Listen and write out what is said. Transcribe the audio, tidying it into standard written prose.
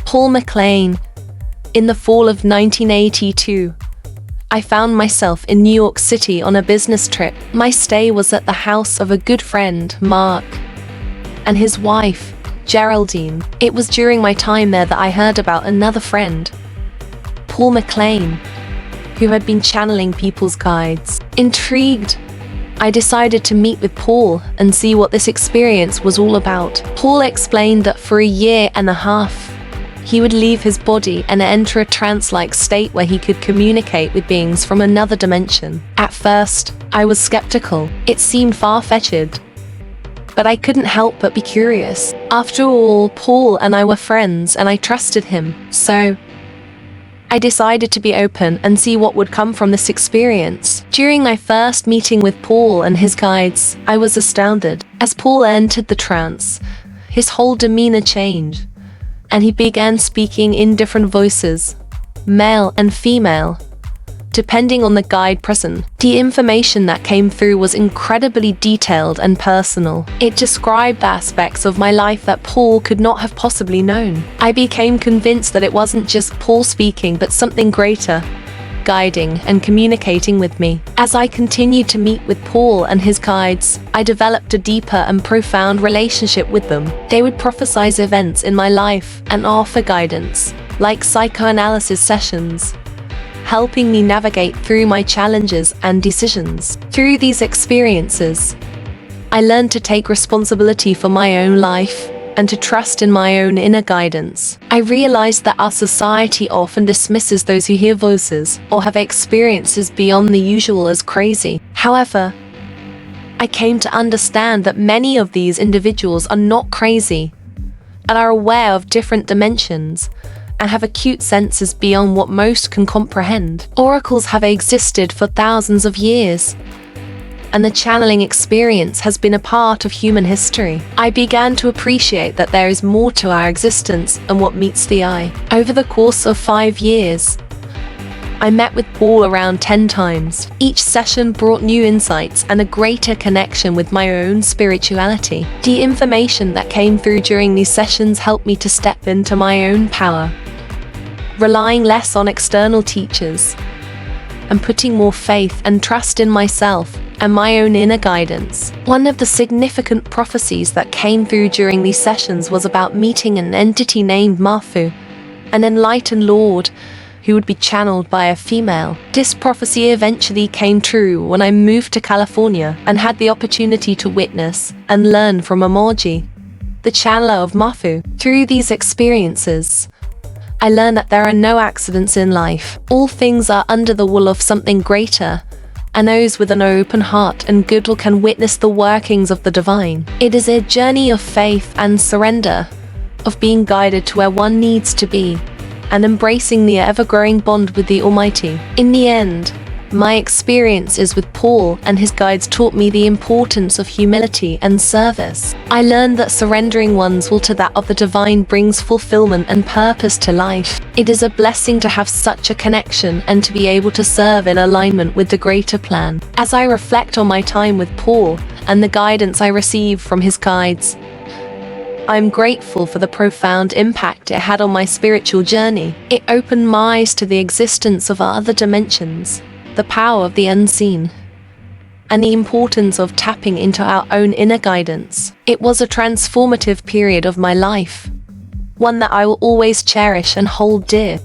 Paul Mcclain. In the fall of 1982, I found myself in New York City on a business trip. My stay was at the house of a good friend, Mark, and his wife, Geraldine. It was during my time there that I heard about another friend, Paul Mcclain, who had been channeling people's guides. Intrigued, I decided to meet with Paul and see what this experience was all about. Paul explained that for a year and a half, he would leave his body and enter a trance-like state where he could communicate with beings from another dimension. At first, I was skeptical. It seemed far-fetched, but I couldn't help but be curious. After all, Paul and I were friends and I trusted him, so I decided to be open and see what would come from this experience. During my first meeting with Paul and his guides, I was astounded. As Paul entered the trance, his whole demeanor changed, and he began speaking in different voices, male and female, depending on the guide present. The information that came through was incredibly detailed and personal. It described aspects of my life that Paul could not have possibly known. I became convinced that it wasn't just Paul speaking, but something greater, guiding and communicating with me. As I continued to meet with Paul and his guides, I developed a deeper and profound relationship with them. They would prophesize events in my life and offer guidance, like psychoanalysis sessions, helping me navigate through my challenges and decisions. Through these experiences, I learned to take responsibility for my own life and to trust in my own inner guidance. I realized that our society often dismisses those who hear voices or have experiences beyond the usual as crazy. However, I came to understand that many of these individuals are not crazy and are aware of different dimensions and have acute senses beyond what most can comprehend. Oracles have existed for thousands of years, and the channeling experience has been a part of human history. I began to appreciate that there is more to our existence than what meets the eye. Over the course of 5 years, I met with Paul around 10 times. Each session brought new insights and a greater connection with my own spirituality. The information that came through during these sessions helped me to step into my own power, relying less on external teachers and putting more faith and trust in myself and my own inner guidance. One of the significant prophecies that came through during these sessions was about meeting an entity named Mafu, an enlightened lord who would be channeled by a female. This prophecy eventually came true when I moved to California and had the opportunity to witness and learn from Emoji, the channeler of Mafu. Through these experiences, I learned that there are no accidents in life. All things are under the will of something greater, and those with an open heart and goodwill can witness the workings of the divine. It is a journey of faith and surrender, of being guided to where one needs to be, and embracing the ever-growing bond with the Almighty. In the end, my experiences with Paul and his guides taught me the importance of humility and service. I learned that surrendering one's will to that of the divine brings fulfillment and purpose to life. It is a blessing to have such a connection and to be able to serve in alignment with the greater plan. As I reflect on my time with Paul and the guidance I received from his guides, I am grateful for the profound impact it had on my spiritual journey. It opened my eyes to the existence of other dimensions, the power of the unseen, and the importance of tapping into our own inner guidance. It was a transformative period of my life, one that I will always cherish and hold dear.